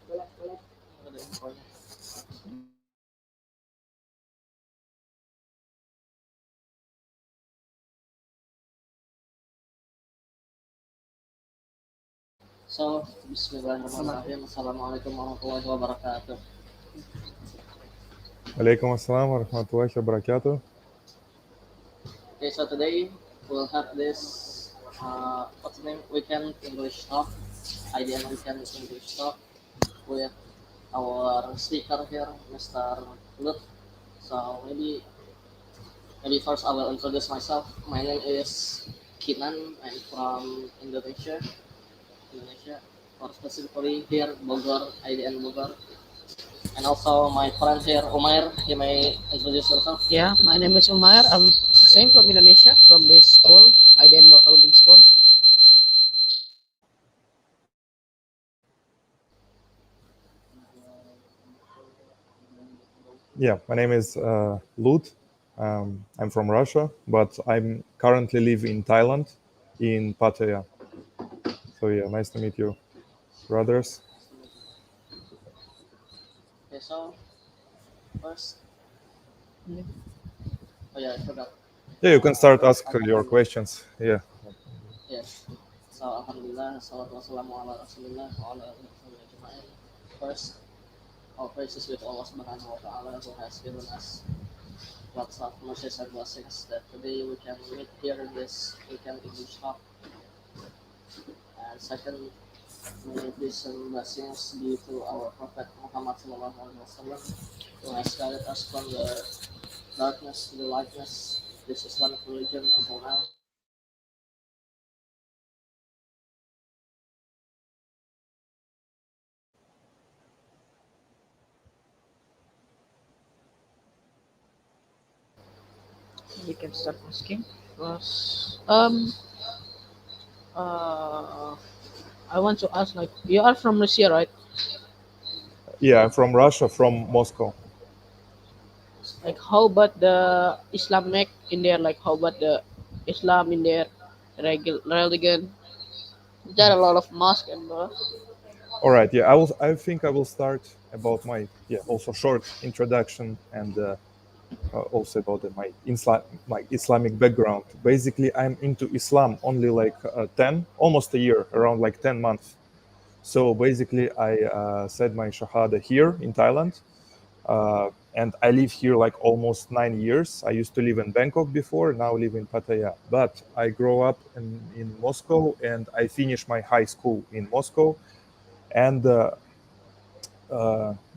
So, Bismillahirrahmanirrahim. Assalamualaikum warahmatullahi wabarakatuh. Alaikum assalam wa rahmatullahi wa barakatuh. Okay, so today we'll have this, what's the name? Weekend English talk, idea weekend English talk with our speaker here, Mr. Lut. So maybe first I will introduce myself. My name is Kinan. I'm from Indonesia, or specifically here Bogor, IDN Bogor. And also my friend here, Umair. You may introduce yourself. Yeah, my name is Umair. I'm same from Indonesia, from this school, Identity Building School. Yeah, my name is Lut. I'm from Russia, but I'm currently live in Thailand, in Pattaya. So yeah, nice to meet you, brothers. Okay, so first, oh yeah, I forgot. Yeah, you can start ask your questions. Yeah. Yes. So Alhamdulillah, salatu wassalamu ala rasulillah wa ala alihi ajma'in. First, all praises with Allah subhanahu wa ta'ala who has given us lots of mercies and blessings that today we can meet here in this weekend English talk. And second, may peace and blessings be to our Prophet Muhammad sallallahu alaihi wasallam who has guided us from the darkness to the lightness, this Islamic religion until now. We can start asking. First, uh, I want to ask, like, you are from Russia, right? Yeah, I'm from Russia, from Moscow. Like, how about the Islamic in there? Like, how about the Islam in there? Religion? There are a lot of mosque and All right. Yeah, I think I will start about my also short introduction and also about my Islamic background. Basically, I'm into Islam only like 10, almost a year, around like 10 months. So basically, I said my Shahada here in Thailand. And I live here like almost 9 years. I used to live in Bangkok before, now live in Pattaya. But I grew up in Moscow and I finished my high school in Moscow. And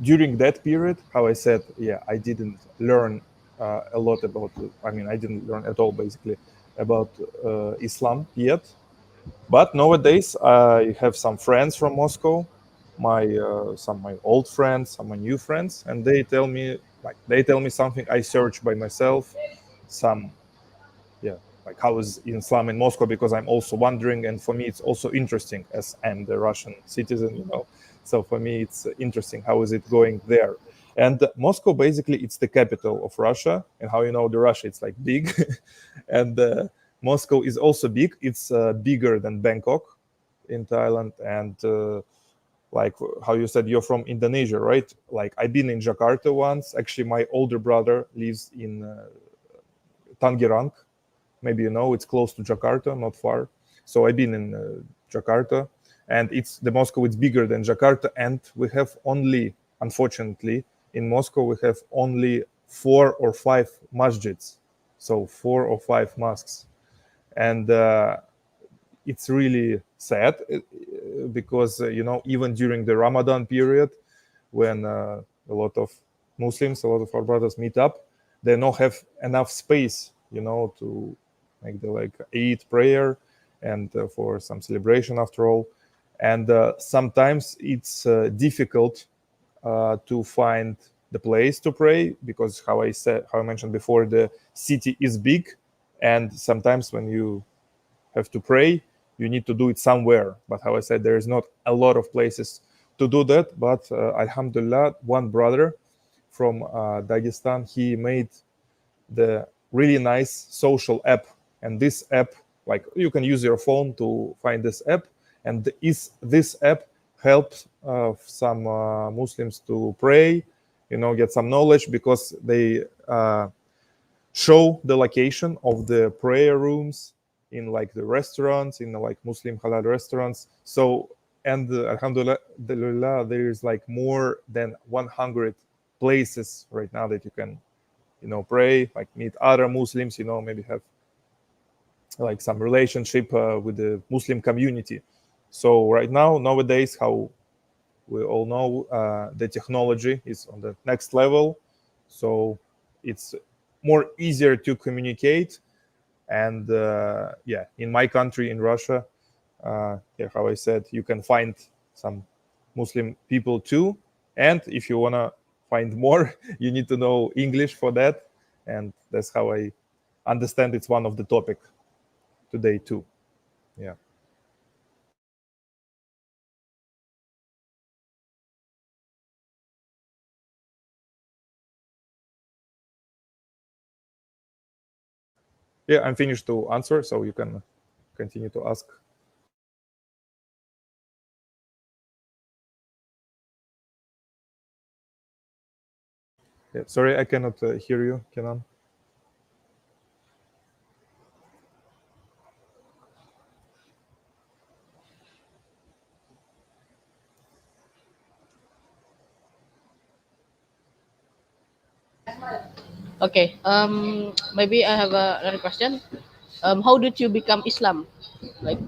during that period, how I said, yeah, I didn't learn a lot about, I didn't learn at all basically about Islam yet. But nowadays, I have some friends from Moscow, some of my old friends, some of my new friends, and they tell me something I search by myself. Some, yeah, like how is Islam in Moscow, because I'm also wondering, and for me it's also interesting as I'm the Russian citizen. So for me it's interesting how is it going there. And Moscow basically it's the capital of Russia, and how the Russia it's like big, and Moscow is also big. It's bigger than Bangkok in Thailand, and like how you said you're from Indonesia, right? Like I've been in Jakarta once. Actually, my older brother lives in Tangerang. Maybe it's close to Jakarta, not far. So I've been in Jakarta, and the Moscow is bigger than Jakarta, and we have only, unfortunately, in Moscow we have only 4 or 5 masjids, so 4 or 5 mosques, and it's really sad because even during the Ramadan period, when a lot of Muslims, a lot of our brothers meet up, they don't have enough space, to make the like Eid prayer and for some celebration after all. And sometimes it's difficult to find the place to pray because, how I mentioned before, the city is big, and sometimes when you have to pray, you need to do it somewhere. But how I said, there is not a lot of places to do that. But Alhamdulillah, one brother from Dagestan, he made the really nice social app. And this app, like you can use your phone to find this app. And this app help some Muslims to pray, get some knowledge, because they show the location of the prayer rooms in like the restaurants, in like Muslim halal restaurants. So, and alhamdulillah, there is like more than 100 places right now that you can, pray, like meet other Muslims, maybe have like some relationship with the Muslim community. So right now, nowadays, how we all know, the technology is on the next level. So it's more easier to communicate. And yeah, in my country, in Russia, yeah, how I said, you can find some Muslim people too. And if you want to find more, you need to know English for that. And that's how I understand it's one of the topic today too. Yeah. Yeah, I'm finished to answer, so you can continue to ask. Yeah, sorry, I cannot hear you, Kinan. Okay. Maybe I have another question. How did you become Islam? Like,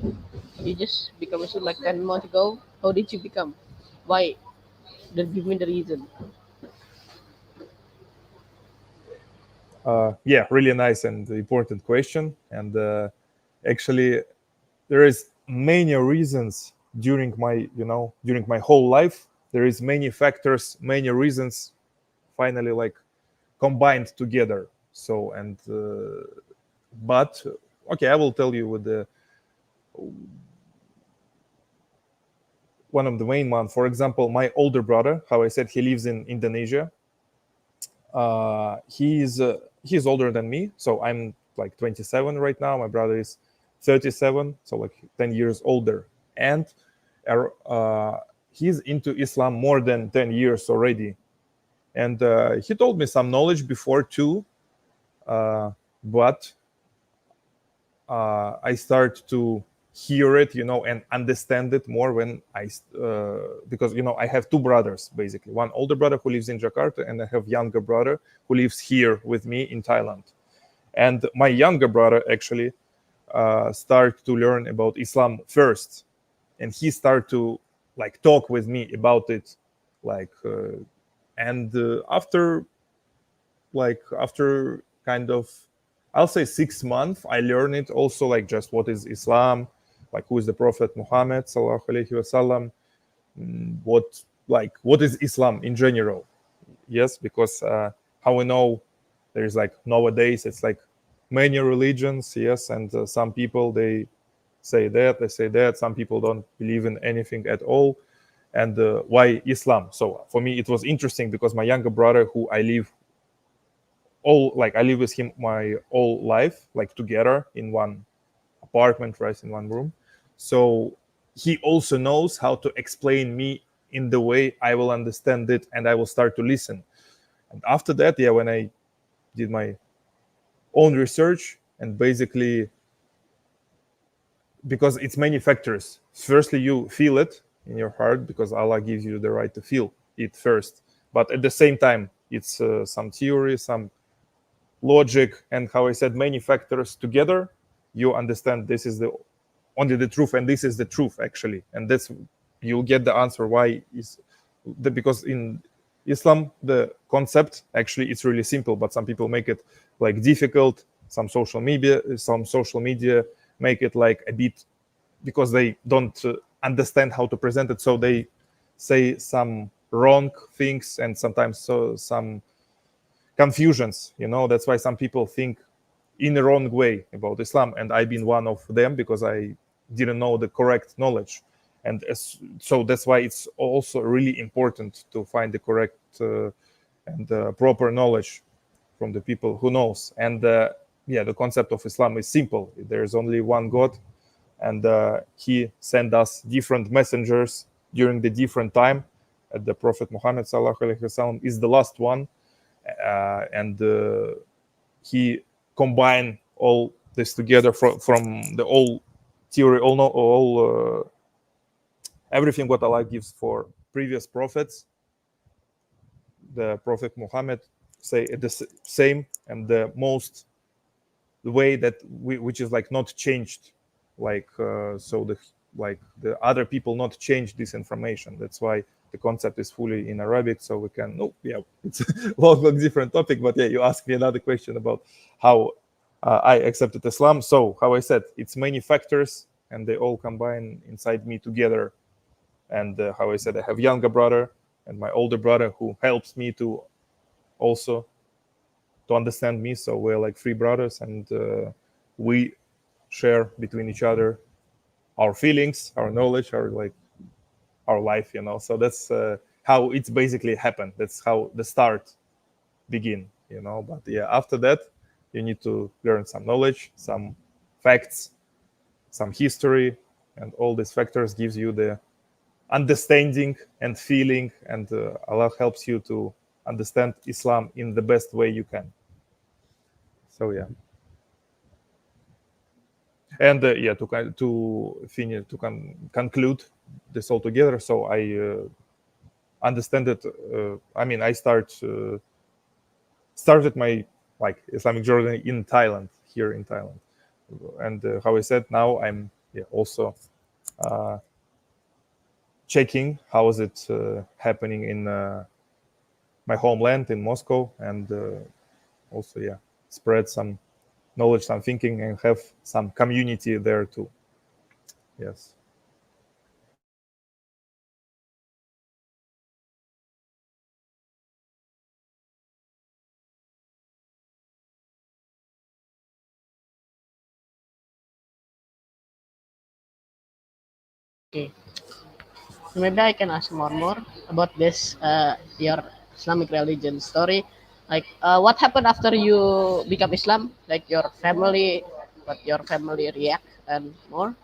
you just become Muslim like 10 months ago. How did you become? Why? Give me the reason. Yeah, really nice and important question. And actually, there is many reasons during my, during my whole life. There is many factors, many reasons, finally like combined together. So and but okay, I will tell you with the one of the main one. For example, my older brother, how I said, he lives in Indonesia. He's older than me, so I'm like 27 right now. My brother is 37, so like 10 years older, and he's into Islam more than 10 years already. And he told me some knowledge before too, but I start to hear it, and understand it more when because I have two brothers basically, one older brother who lives in Jakarta, and I have younger brother who lives here with me in Thailand. And my younger brother actually start to learn about Islam first, and he start to like talk with me about it, like and after kind of, I'll say 6 months, I learned it also, like just what is Islam, like who is the Prophet Muhammad sallallahu alaihi wasallam, what is Islam in general. Yes, because how we know there's like nowadays it's like many religions, yes, and some people they say that some people don't believe in anything at all. And why Islam? So for me it was interesting because my younger brother, who I live with him my whole life, like together in one apartment, right, in one room. So he also knows how to explain me in the way I will understand it, and I will start to listen. And after that, yeah, when I did my own research, and basically because it's many factors. Firstly, you feel it in your heart because Allah gives you the right to feel it first. But at the same time, it's some theory, some logic, and how I said, many factors together. You understand this is the only the truth, and this is the truth actually, and that's you'll get the answer why is because in Islam the concept actually it's really simple, but some people make it like difficult. Some social media make it like a bit because they don't understand how to present it, so they say some wrong things and sometimes some confusions. That's why some people think in the wrong way about Islam, and I've been one of them because I didn't know the correct knowledge. And so that's why it's also really important to find the correct and proper knowledge from the people who knows. And yeah, the concept of Islam is simple. There is only one God, and he sent us different messengers during the different time. The Prophet Muhammad sallallahu alaihi wasallam is the last one, and he combined all this together from the whole theory, everything what Allah gives for previous prophets. The Prophet Muhammad say the same, and the way that which is like not changed, like so the other people not change this information. That's why the concept is fully in Arabic, so we can. No, yeah, it's a long different topic, but yeah, you asked me another question about how I accepted Islam. So how I said, it's many factors, and they all combine inside me together. And how I said, I have younger brother and my older brother who helps me to also to understand me. So we're like three brothers, and we share between each other our feelings, our knowledge, our life, So that's how it's basically happened. That's how the start begin, But yeah, after that, you need to learn some knowledge, some facts, some history, and all these factors gives you the understanding and feeling, and Allah helps you to understand Islam in the best way you can. So yeah. And yeah, to finish, to conclude this all together. So I understand that. I started my Islamic journey in Thailand, here in Thailand, and how I said, now I'm also checking how is it happening in my homeland in Moscow, and also spread some knowledge, some thinking, and have some community there too. Yes. Okay. So maybe I can ask more about this your Islamic religion story. Like what happened after you become Islam? Like your family, what your family react and more.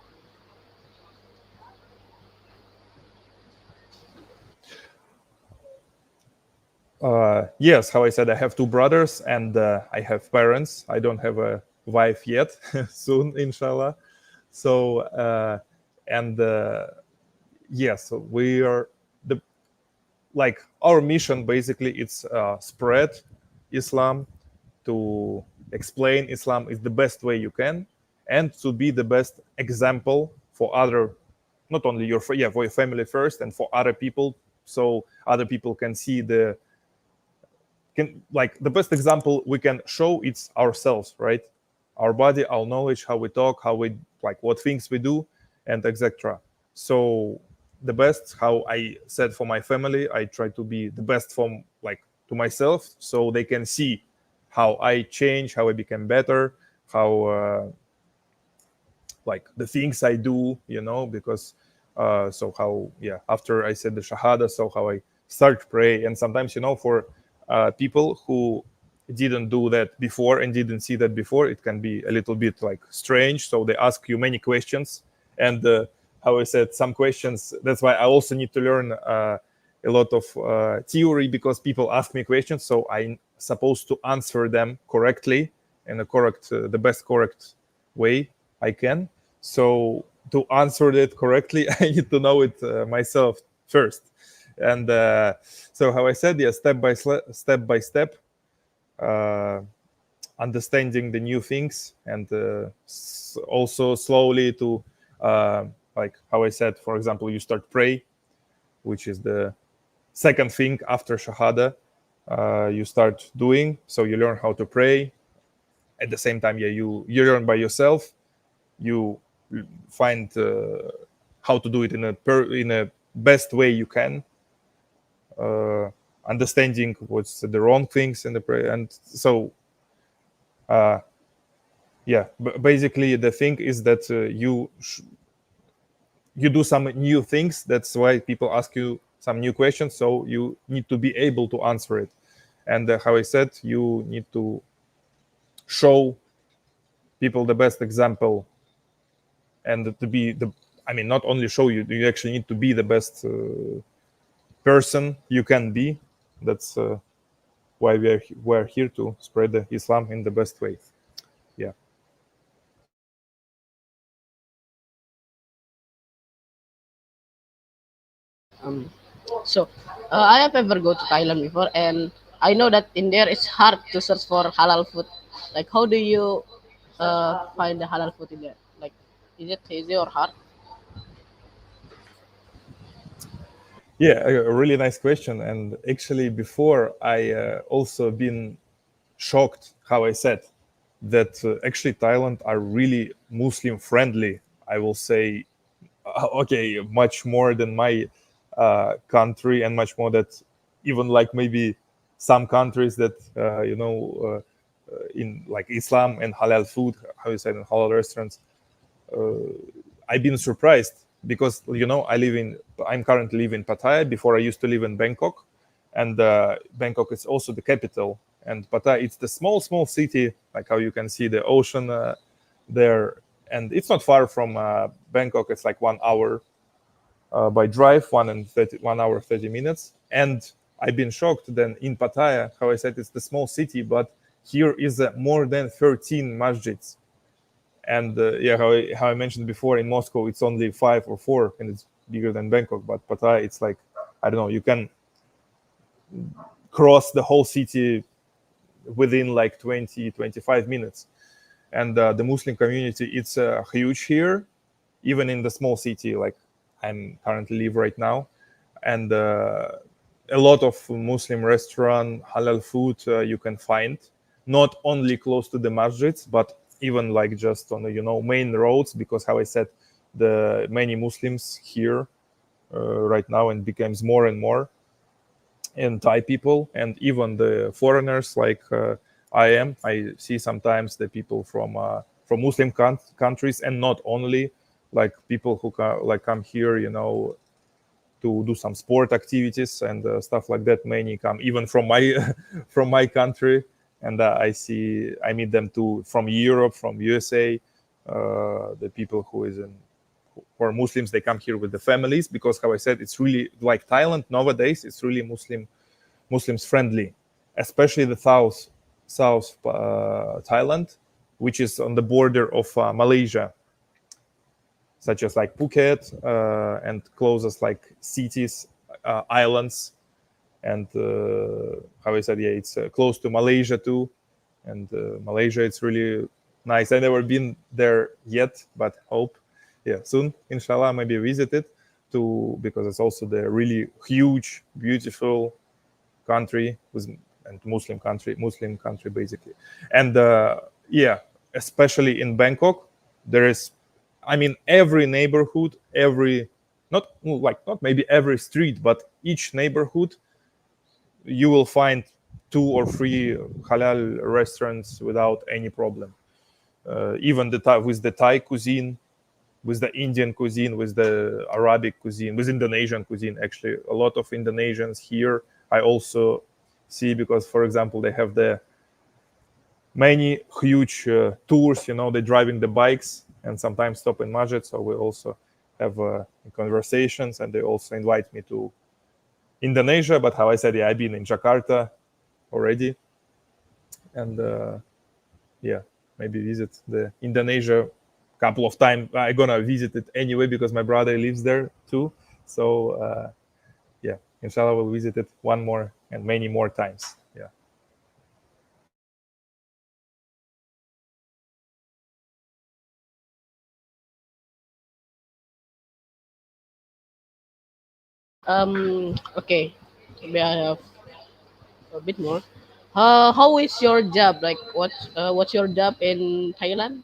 Yes, how I said, I have two brothers, and I have parents. I don't have a wife yet. Soon, inshallah. So and yes, so we are the our mission basically, it's spread Islam, to explain Islam is the best way you can, and to be the best example for other, not only for your family first, and for other people, so other people can see the best example we can show, it's ourselves, right? Our body, our knowledge, how we talk, how we what things we do, and etc. So the best, how I said, for my family, I try to be the best from to myself, so they can see how I change, how I become better, how the things I do, because so how after I said the shahada, so how I start pray. And sometimes, for people who didn't do that before and didn't see that before, it can be a little bit strange, so they ask you many questions. And how I said, some questions, that's why I also need to learn a lot of theory, because people ask me questions, so I'm supposed to answer them correctly, in a the best correct way I can. So to answer that correctly, I need to know it myself first. And so how I said, step by step, understanding the new things, and also slowly to how I said, for example, you start pray, which is the second thing after shahada. You start doing, so you learn how to pray. At the same time, you learn by yourself. You find how to do it in a best way you can, understanding what's the wrong things in the prayer. And so basically the thing is that you do some new things. That's why people ask you some new questions, so you need to be able to answer it. And how I said, you need to show people the best example, and to be I mean, not only show you, you actually need to be the best person you can be. That's why we're here to spread the Islam in the best way. Yeah. Um, so I have ever go to Thailand before, and I know that in there it's hard to search for halal food. Like, how do you find the halal food in there? Like, is it easy or hard? Yeah, a really nice question. And actually, before I also been shocked how I said that actually Thailand are really Muslim friendly. I will say, okay, much more than my country, and much more that even like maybe some countries that in like Islam and halal food, how you say, in halal restaurants. I've been surprised because I'm currently living in Pattaya. Before I used to live in Bangkok, and Bangkok is also the capital. And Pattaya, it's the small city, like how you can see the ocean there, and it's not far from Bangkok. It's like 1 hour by drive, 1 hour 30 minutes. And I've been shocked then in Pattaya, how I said it's the small city, but here is more than 13 masjids. And yeah, how I mentioned before, in Moscow it's only 5 or 4, and it's bigger than Bangkok. But Pattaya, it's like, I don't know, you can cross the whole city within like 20-25 minutes. And the Muslim community, it's huge here, even in the small city like I'm currently live right now. And a lot of Muslim restaurant, halal food you can find, not only close to the masjids, but even like just on the main roads, because how I said, the many Muslims here right now, and becomes more and more, and Thai people, and even the foreigners like I see sometimes the people from Muslim countries, and not only, like people who come here, to do some sport activities and stuff like that. Many come even from my from my country, and I meet them too from Europe, from USA. The people who are Muslims, they come here with the families, because how I said, it's really like Thailand nowadays. It's really Muslims friendly, especially the south Thailand, which is on the border of Malaysia, such as like Phuket and closest like cities, islands, and how I said, yeah, it's close to Malaysia too. And Malaysia, it's really nice. I've never been there yet, but hope, yeah, soon, inshallah, maybe visit it too, because it's also the really huge, beautiful country and Muslim country basically. And yeah, especially in Bangkok, there is, I mean, every neighborhood, not maybe every street, but each neighborhood, you will find 2 or 3 halal restaurants without any problem. Even with the Thai cuisine, with the Indian cuisine, with the Arabic cuisine, with Indonesian cuisine. Actually, a lot of Indonesians here I also see, because, for example, they have the many huge tours. They're driving the bikes and sometimes stop in masjid. So we also have conversations, and they also invite me to Indonesia. But how I said, yeah, I've been in Jakarta already, and yeah, maybe visit the Indonesia couple of times. I'm gonna visit it anyway because my brother lives there too. So yeah, inshallah, we'll visit it one more and many more times. Yeah. Okay, maybe I have a bit more. How is your job? Like, what's your job in Thailand?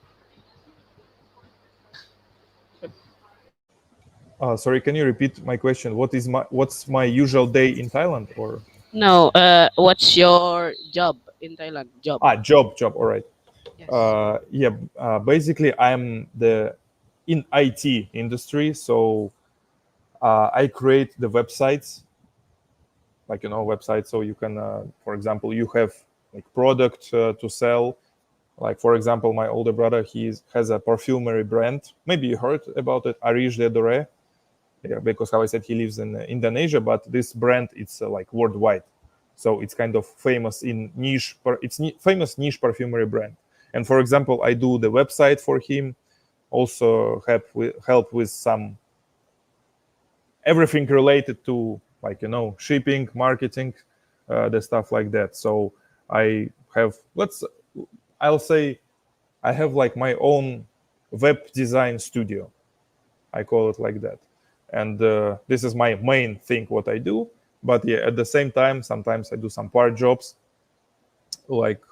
Sorry, can you repeat my question? What's my usual day in Thailand? Or No, what's your job in Thailand? Job. job. All right. Yes. Yeah. Basically, I'm the in IT industry, so I create the websites, like websites, so you can, for example, you have like product to sell, Like, for example, my older brother, has a perfumery brand. Maybe you heard about it, Arish de Dore. Yeah, because how I said he lives in Indonesia, but this brand, it's like worldwide. So it's kind of famous in niche, famous niche perfumery brand. And for example, I do the website for him, also help with some everything related to, like, shipping, marketing, the stuff like that. So I have, I'll say I have like my own web design studio. I call it like that. And this is my main thing, what I do. But yeah, at the same time, sometimes I do some part jobs, like,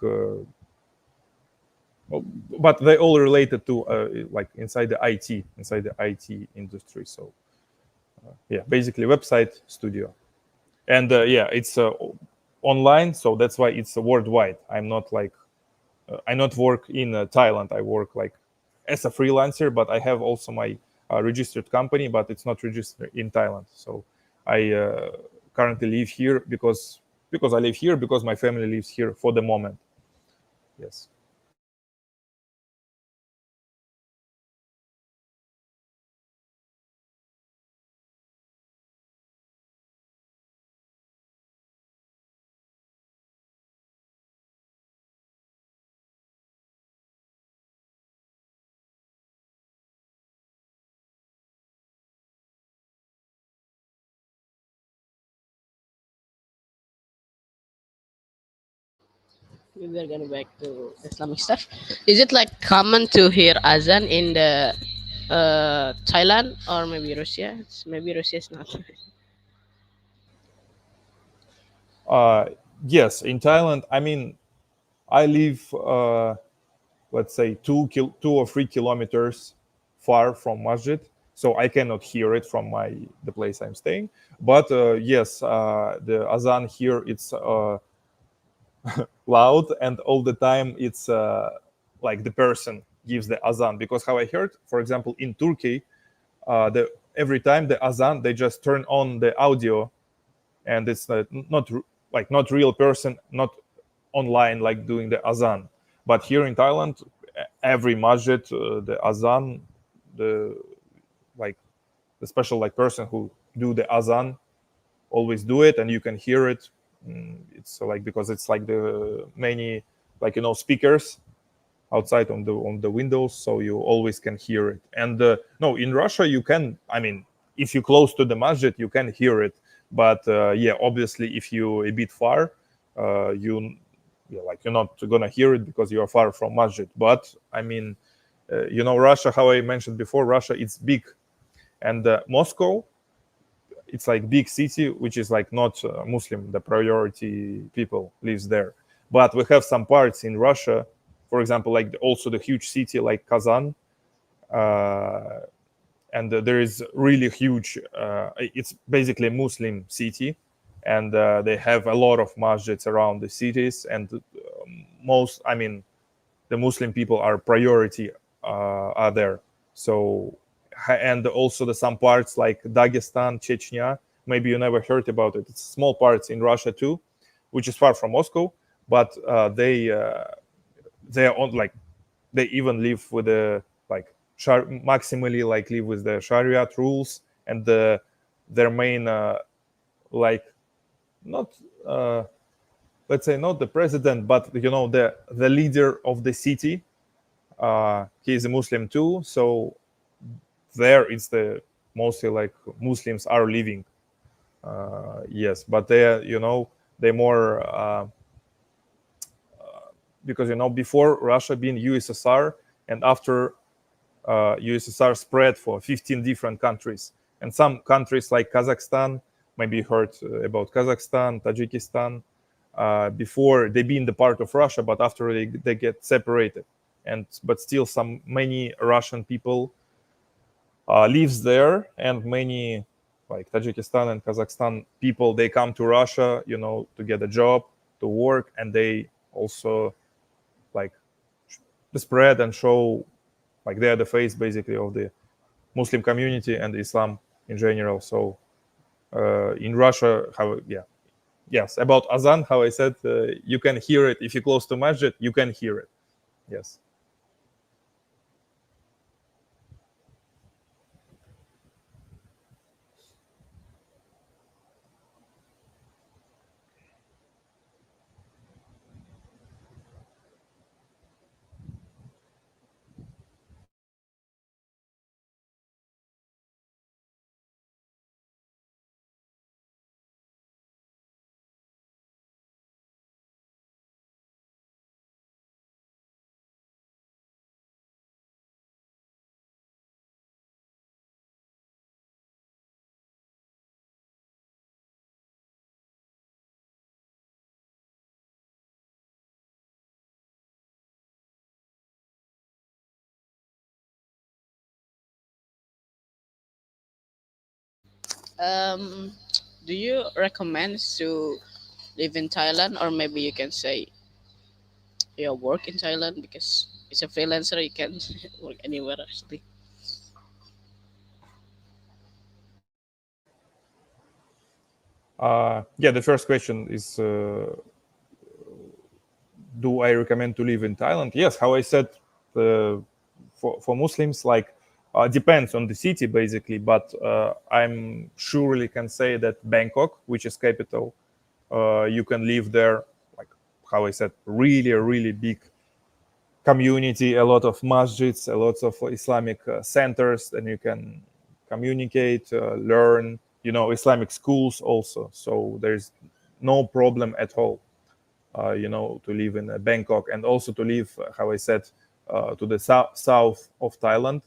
but they all related to like inside the IT industry. So yeah, basically website studio. And yeah, it's online, so that's why it's worldwide. I'm not like I not work in Thailand. I work like as a freelancer, but I have also my registered company, but it's not registered in Thailand. So I currently live here because I live here, because my family lives here for the moment. Yes. We're going back to Islamic stuff. Is it like common to hear azan in the Thailand or maybe Russia? Maybe Russia is not. Uh, yes, in Thailand. I mean, I live, let's say, 2 or 3 kilometers far from masjid, so I cannot hear it from the place I'm staying. But yes, the azan here, it's loud, and all the time it's like the person gives the azan. Because how I heard, for example, in Turkey, every time the azan, they just turn on the audio, and it's not real person, not online, like doing the azan. But here in Thailand, every masjid, the azan, the like the special like person who do the azan always do it, and you can hear it. It's like, because it's like the many, like, speakers outside on the windows, so you always can hear it. And no, in Russia you can, I mean, if you close to the masjid you can hear it. But yeah, obviously if you a bit far, you yeah, like, you're not gonna hear it because you are far from masjid. But I mean, Russia, how I mentioned before, Russia, it's big. And Moscow, it's like big city, which is like not Muslim, the priority people lives there. But we have some parts in Russia, for example, like also the huge city like Kazan, uh, and there is really huge. It's basically a Muslim city, and they have a lot of masjids around the cities, and I mean, the Muslim people are priority, are there. So, and also some parts like Dagestan, Chechnya. Maybe you never heard about it. It's small parts in Russia too, which is far from Moscow, but they are on, like, they even live with the like maximally, like, live with the Sharia rules. And their main like, not let's say, not the president, but the leader of the city, he is a Muslim too. So there it's the mostly like Muslims are living. Yes, but they more because before Russia being USSR, and after USSR spread for 15 different countries, and some countries like Kazakhstan, maybe you heard about Kazakhstan, Tajikistan, before they been the part of Russia, but after they get separated. But still many Russian people lives there, and many like Tajikistan and Kazakhstan people, they come to Russia, to get a job, to work, and they also like spread and show, like, they are the face basically of the Muslim community and Islam in general. So in Russia, yes, about azan, how I said, you can hear it if you close to masjid, you can hear it. Yes. Um, do you recommend to live in Thailand, or maybe you can say you work in Thailand because it's a freelancer. You can work anywhere actually. Yeah, the first question is, do I recommend to live in Thailand? Yes, how I said, for Muslims, like, depends on the city basically, but I'm surely can say that Bangkok, which is capital, you can live there, like how I said, really, really big community, a lot of masjids, a lot of Islamic centers, and you can communicate, learn, Islamic schools also. So there's no problem at all, to live in Bangkok, and also to live, how I said, to the south of Thailand,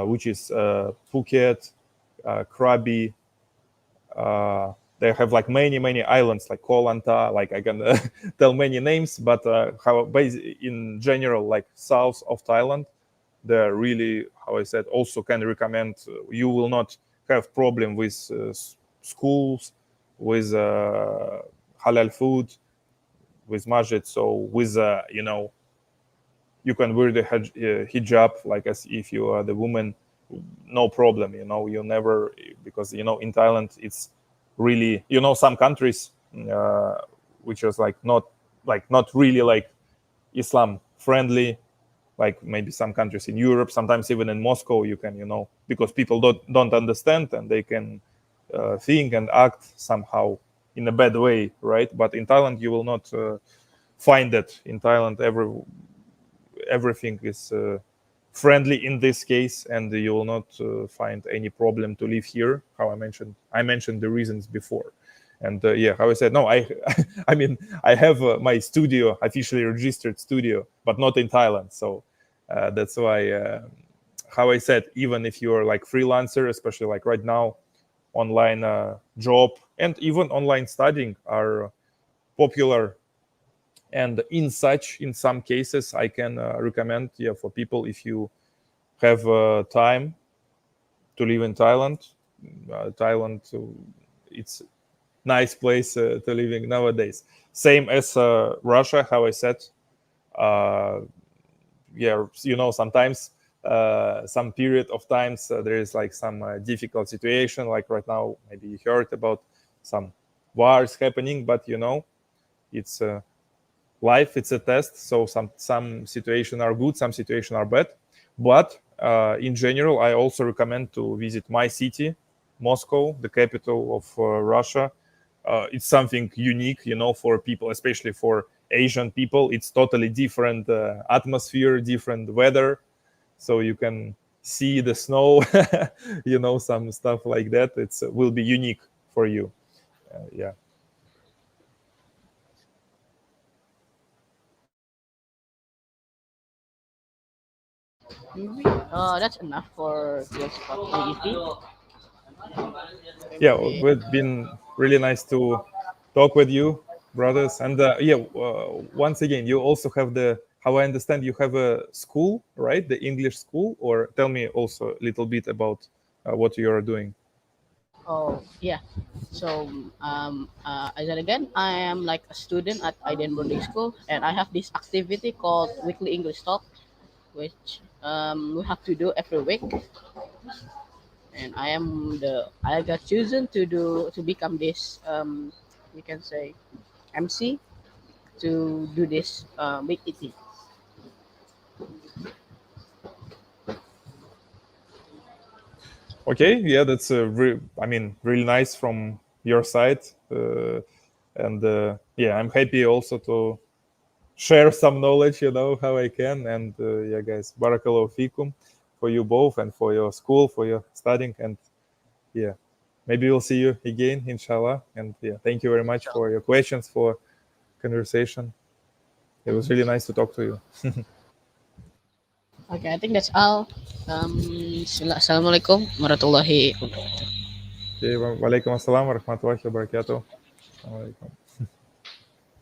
which is Phuket, Krabi. They have like many islands like Koh Lanta. Like I can tell many names, but in general, like south of Thailand, they're really, how I said, also can recommend. You will not have problem with schools, with halal food, with masjid. So with you can wear the hijab like as if you are the woman, no problem. You never, because in Thailand it's really, some countries, uh, which is like not really like Islam friendly, like maybe some countries in Europe, sometimes even in Moscow, you can, because people don't understand, and they can think and act somehow in a bad way, right? But in Thailand you will not find that. In Thailand everything is friendly in this case, and you will not find any problem to live here. How I mentioned the reasons before. And yeah, how I said, no, I I mean, I have my studio, officially registered studio, but not in Thailand. So that's why, how I said, even if you're like freelancer, especially like right now, online job and even online studying are popular. And in some cases, I can recommend, yeah, for people, if you have time to live in Thailand. Thailand, it's nice place to living nowadays. Same as Russia, how I said. Uh, yeah, sometimes some period of times there is like some difficult situation. Like right now, maybe you heard about some wars happening, but it's life. It's a test. So some situation are good, some situation are bad. But in general, I also recommend to visit my city, Moscow, the capital of Russia. It's something unique, for people, especially for Asian people. It's totally different atmosphere, different weather. So you can see the snow, some stuff like that. It's will be unique for you. Yeah. Maybe that's enough for this maybe. Yeah, Maybe it's been really nice to talk with you, brothers. And yeah, once again, you also have how I understand, you have a school, right? The English school. Or tell me also a little bit about what you are doing. oh yeah. So as I again, I am like a student at Iden Boarding School, and I have this activity called Weekly English Talk, which we have to do every week. And I got chosen to become this you can say MC to do this week. Okay, yeah, that's really nice from your side, and yeah, I'm happy also to share some knowledge, how I can. And yeah, guys, barakallahu fikum for you both and for your school, for your studying, and yeah, maybe we'll see you again, inshallah. And yeah, thank you very much for your questions, for conversation. It was really nice to talk to you. Okay, I think that's all. Assalamualaikum warahmatullahi wabarakatuh. Okay, wa alaikum assalam wa rahmatullahi wa barakatuh. Assalamu alaikum.